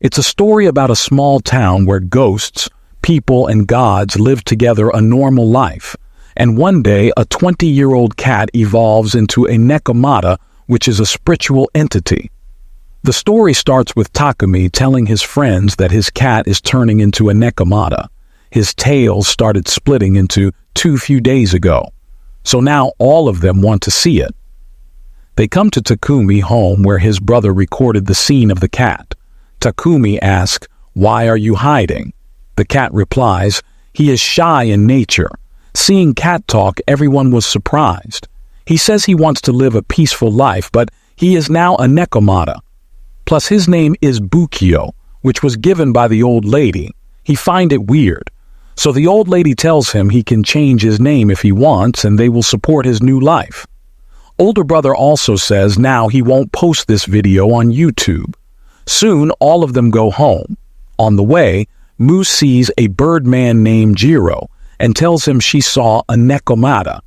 It's a story about a small town where ghosts, people, and gods live together a normal life, and one day a 20-year-old cat evolves into a nekomata, which is a spiritual entity. The story starts with Takumi telling his friends that his cat is turning into a nekomata. His tail started splitting into two few days ago, so now all of them want to see it. They come to Takumi home where his brother recorded the scene of the cat. Takumi asks, "Why are you hiding?" The cat replies, "He is shy in nature." Seeing cat talk, everyone was surprised. He says he wants to live a peaceful life, but he is now a nekomata. Plus his name is Bukio, which was given by the old lady. He finds it weird. So the old lady tells him he can change his name if he wants and they will support his new life. Older brother also says now he won't post this video on YouTube. Soon all of them go home. On the way, Mu sees a birdman named Jiro and tells him she saw a nekomata.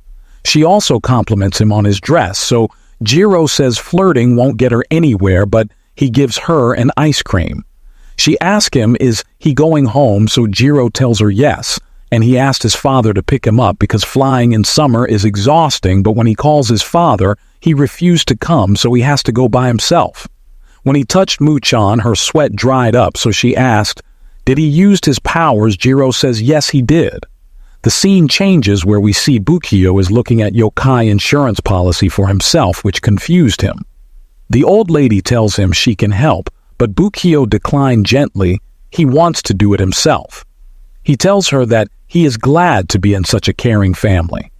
She also compliments him on his dress, so Jiro says flirting won't get her anywhere, but he gives her an ice cream. She asks him, is he going home, so Jiro tells her yes, and he asked his father to pick him up because flying in summer is exhausting, but when he calls his father, he refused to come, so he has to go by himself. When he touched Mu-chan, her sweat dried up, so she asked, did he use his powers? Jiro says yes, he did. The scene changes where we see Bukio is looking at yokai insurance policy for himself, which confused him. The old lady tells him she can help, but Bukio declined gently. He wants to do it himself. He tells her that he is glad to be in such a caring family.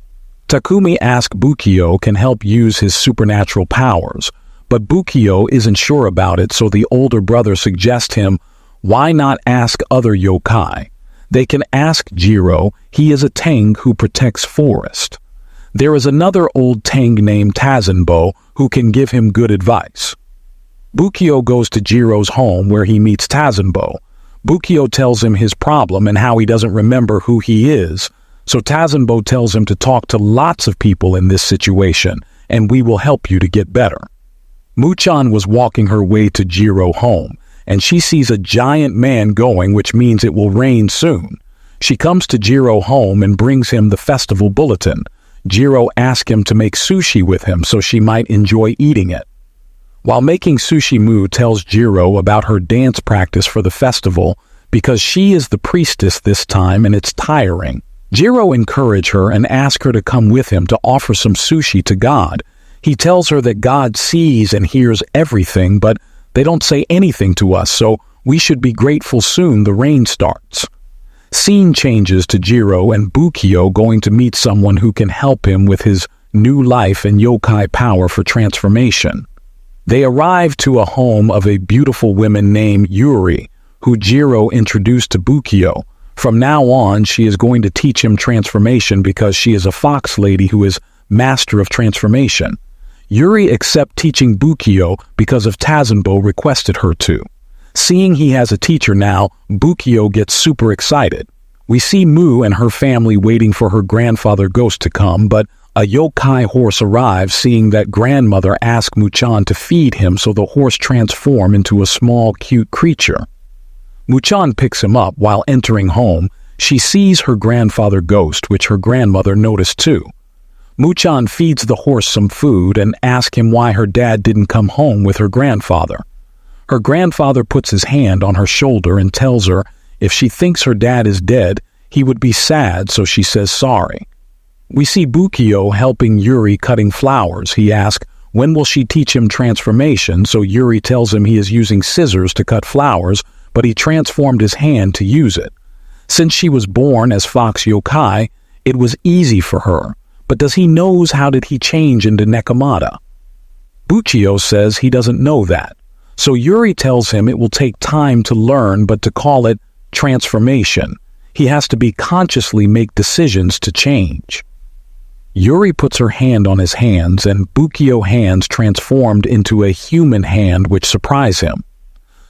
Takumi asks Bukio can help use his supernatural powers, but Bukio isn't sure about it, so the older brother suggests him, why not ask other yokai? They can ask Jiro. He is a Tang who protects forest. There is another old Tang named Tazunbo who can give him good advice. Bukio goes to Jiro's home where he meets Tazunbo. Bukio tells him his problem and how he doesn't remember who he is, so Tazunbo tells him to talk to lots of people in this situation, and we will help you to get better. Mu-chan was walking her way to Jiro home, and she sees a giant man going, which means it will rain soon. She comes to Jiro home and brings him the festival bulletin. Jiro asks him to make sushi with him so she might enjoy eating it. While making sushi, Mu tells Jiro about her dance practice for the festival because she is the priestess this time and it's tiring. Jiro encourages her and asks her to come with him to offer some sushi to God. He tells her that God sees and hears everything, but they don't say anything to us, so we should be grateful soon the rain starts. Scene changes to Jiro and Bukio going to meet someone who can help him with his new life and yokai power for transformation. They arrive to a home of a beautiful woman named Yuri, who Jiro introduced to Bukio. From now on, she is going to teach him transformation because she is a fox lady who is master of transformation. Yuri accepts teaching Bukio because of Tazunbo requested her to. Seeing he has a teacher now, Bukio gets super excited. We see Mu and her family waiting for her grandfather ghost to come, but a yokai horse arrives. Seeing that, grandmother asks Mu-chan to feed him, so the horse transforms into a small, cute creature. Mu-chan picks him up. While entering home, she sees her grandfather ghost, which her grandmother noticed too. Mu-chan feeds the horse some food and asks him why her dad didn't come home with her grandfather. Her grandfather puts his hand on her shoulder and tells her if she thinks her dad is dead, he would be sad, so she says sorry. We see Bukio helping Yuri cutting flowers. He asks, when will she teach him transformation? So Yuri tells him he is using scissors to cut flowers, but he transformed his hand to use it. Since she was born as Fox Yokai, it was easy for her. But does he knows how did he change into Nekomata? Bukio says he doesn't know that. So Yuri tells him it will take time to learn, but to call it transformation, he has to be consciously make decisions to change. Yuri puts her hand on his hands, and Bukio hands transformed into a human hand, which surprise him.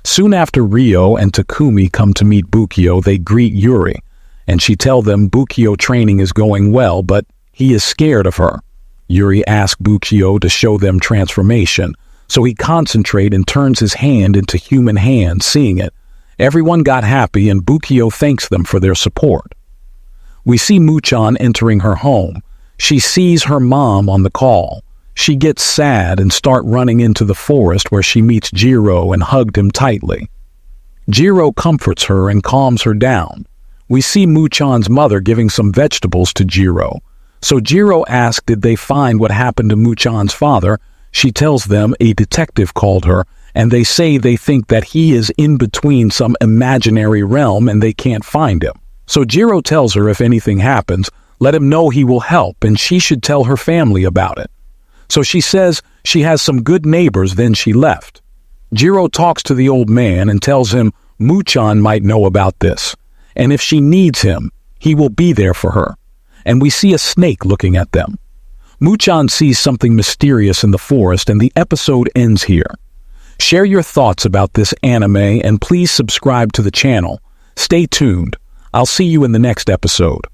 Soon after, Ryo and Takumi come to meet Bukio. They greet Yuri, and she tells them Bukio training is going well, but he is scared of her. Yuri asks Bukio to show them transformation, so he concentrates and turns his hand into human hand, seeing it. Everyone got happy and Bukio thanks them for their support. We see Muchan entering her home. She sees her mom on the call. She gets sad and starts running into the forest where she meets Jiro and hugged him tightly. Jiro comforts her and calms her down. We see Muchan's mother giving some vegetables to Jiro. So Jiro asks did they find what happened to Muchan's father. She tells them a detective called her, and they say they think that he is in between some imaginary realm and they can't find him. So Jiro tells her if anything happens, let him know he will help and she should tell her family about it. So she says she has some good neighbors, then she left. Jiro talks to the old man and tells him Muchan might know about this, and if she needs him, he will be there for her. And we see a snake looking at them. Muchan sees something mysterious in the forest and the episode ends here. Share your thoughts about this anime and please subscribe to the channel. Stay tuned. I'll see you in the next episode.